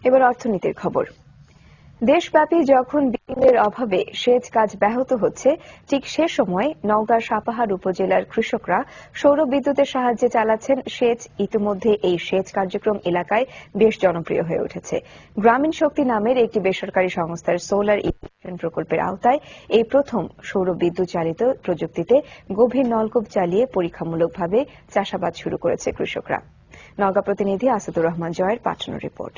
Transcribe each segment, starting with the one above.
এবার অর্থনীতির খবর। দেশব্যাপী যখন বিদ্যুতের অভাবে সেচ কাজ ব্যাহত হচ্ছে, ঠিক সে সময় নওগাঁর সাপাহার উপজেলার কৃষকরা সৌর বিদ্যুতের সাহায্যে চালাচ্ছেন সেচ। ইতিমধ্যে এই সেচ কার্যক্রম এলাকায় বেশ জনপ্রিয় হয়ে উঠেছে। গ্রামীণ শক্তি নামের একটি বেসরকারি সংস্থার সোলার ইরিগেশন প্রকল্পের আওতায় এই প্রথম সৌর বিদ্যুৎ চালিত প্রযুক্তিতে গভীর নলকূপ চালিয়ে পরীক্ষামূলকভাবে চাষাবাদ শুরু করেছে কৃষকরা। নওগাঁ প্রতিনিধি আসাদুর রহমান জয়ের পাঠানো রিপোর্ট।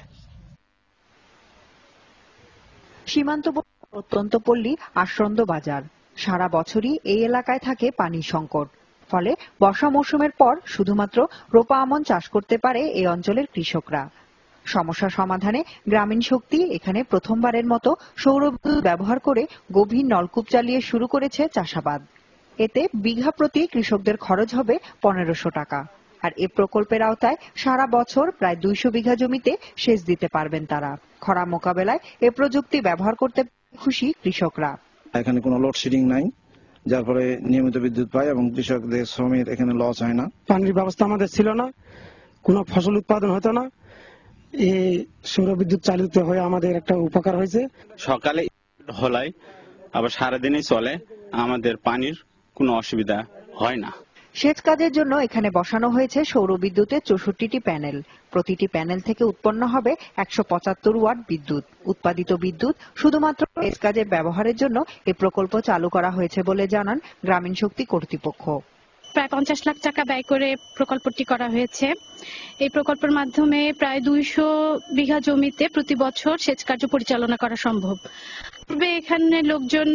সীমান্তবর্তী প্রত্যন্ত পল্লী আশ্রন্দ বাজার, সারা বছরই এই এলাকায় থাকে পানির সংকট। ফলে বর্ষা মৌসুমের পর শুধুমাত্র রোপা আমন চাষ করতে পারে এই অঞ্চলের কৃষকরা। সমস্যা সমাধানে গ্রামীণ শক্তি এখানে প্রথমবারের মতো সৌর বিদ্যুৎ ব্যবহার করে গভীর নলকূপ চালিয়ে শুরু করেছে চাষাবাদ। এতে বিঘা প্রতি কৃষকদের খরচ হবে ১৫০০ টাকা। আর এ প্রকল্পের আওতায় সারা বছর প্রায় ২০০ বিঘা জমিতে সেচ দিতে পারবেন তারা। খরা মোকাবেলায় এ প্রযুক্তি ব্যবহার করতে খুশি কৃষকরা। এখানে কোনো লোডশেডিং নাই, যার ফলে নিয়মিত বিদ্যুৎ পায় এবং কৃষকদের শ্রমের এখানে লস হয় না। পানির ব্যবস্থা আমাদের ছিল না, কোনো ফসল উৎপাদন হতো না। এই সৌর বিদ্যুৎ চালিত হয়ে আমাদের একটা উপকার হয়েছে। সকালে হলাই আবার সারাদিনই চলে, আমাদের পানির কোনো অসুবিধা হয় না। সেচ কাজের জন্য এখানে বসানো হয়েছে সৌর বিদ্যুতের ৬৪টি প্যানেল। প্রতিটি প্যানেল থেকে উৎপন্ন হবে ১৭৫ ওয়াট বিদ্যুৎ। উৎপাদিত বিদ্যুৎ শুধুমাত্র সেচ কাজে ব্যবহারের জন্য এই প্রকল্প চালু করা হয়েছে বলে জানান গ্রামীণ শক্তি কর্তৃপক্ষ। প্রায় ৫০ লাখ টাকা ব্যয় করে প্রকল্পটি করা হয়েছে। এই প্রকল্পের মাধ্যমে প্রায় ২০০ বিঘা জমিতে প্রতি বছর সেচ কার্য পরিচালনা করা সম্ভব। পূর্বে এখানে লোকজন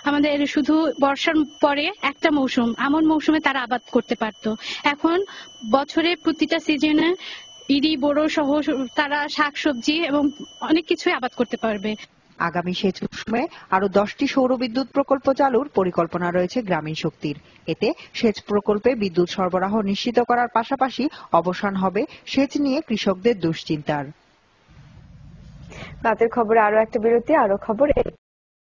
আমাদের শুধু বর্ষার পরে একটা মৌসুম, এমন মৌসুমে তারা আবাদ করতে পারত। এখন বছরে প্রতিটা সিজনে ইরি, বোরো সহ তারা শাকসবজি এবং অনেক কিছুই আবাদ করতে পারবে। আগামী সেচ মৌসুমে আরো ১০টি সৌর বিদ্যুৎ প্রকল্প চালুর পরিকল্পনা রয়েছে গ্রামীণ শক্তির। এতে সেচ প্রকল্পে বিদ্যুৎ সরবরাহ নিশ্চিত করার পাশাপাশি অবসান হবে সেচ নিয়ে কৃষকদের দুশ্চিন্তার। রাতের খবরে আরো একটা বিরতি, আরো খবর।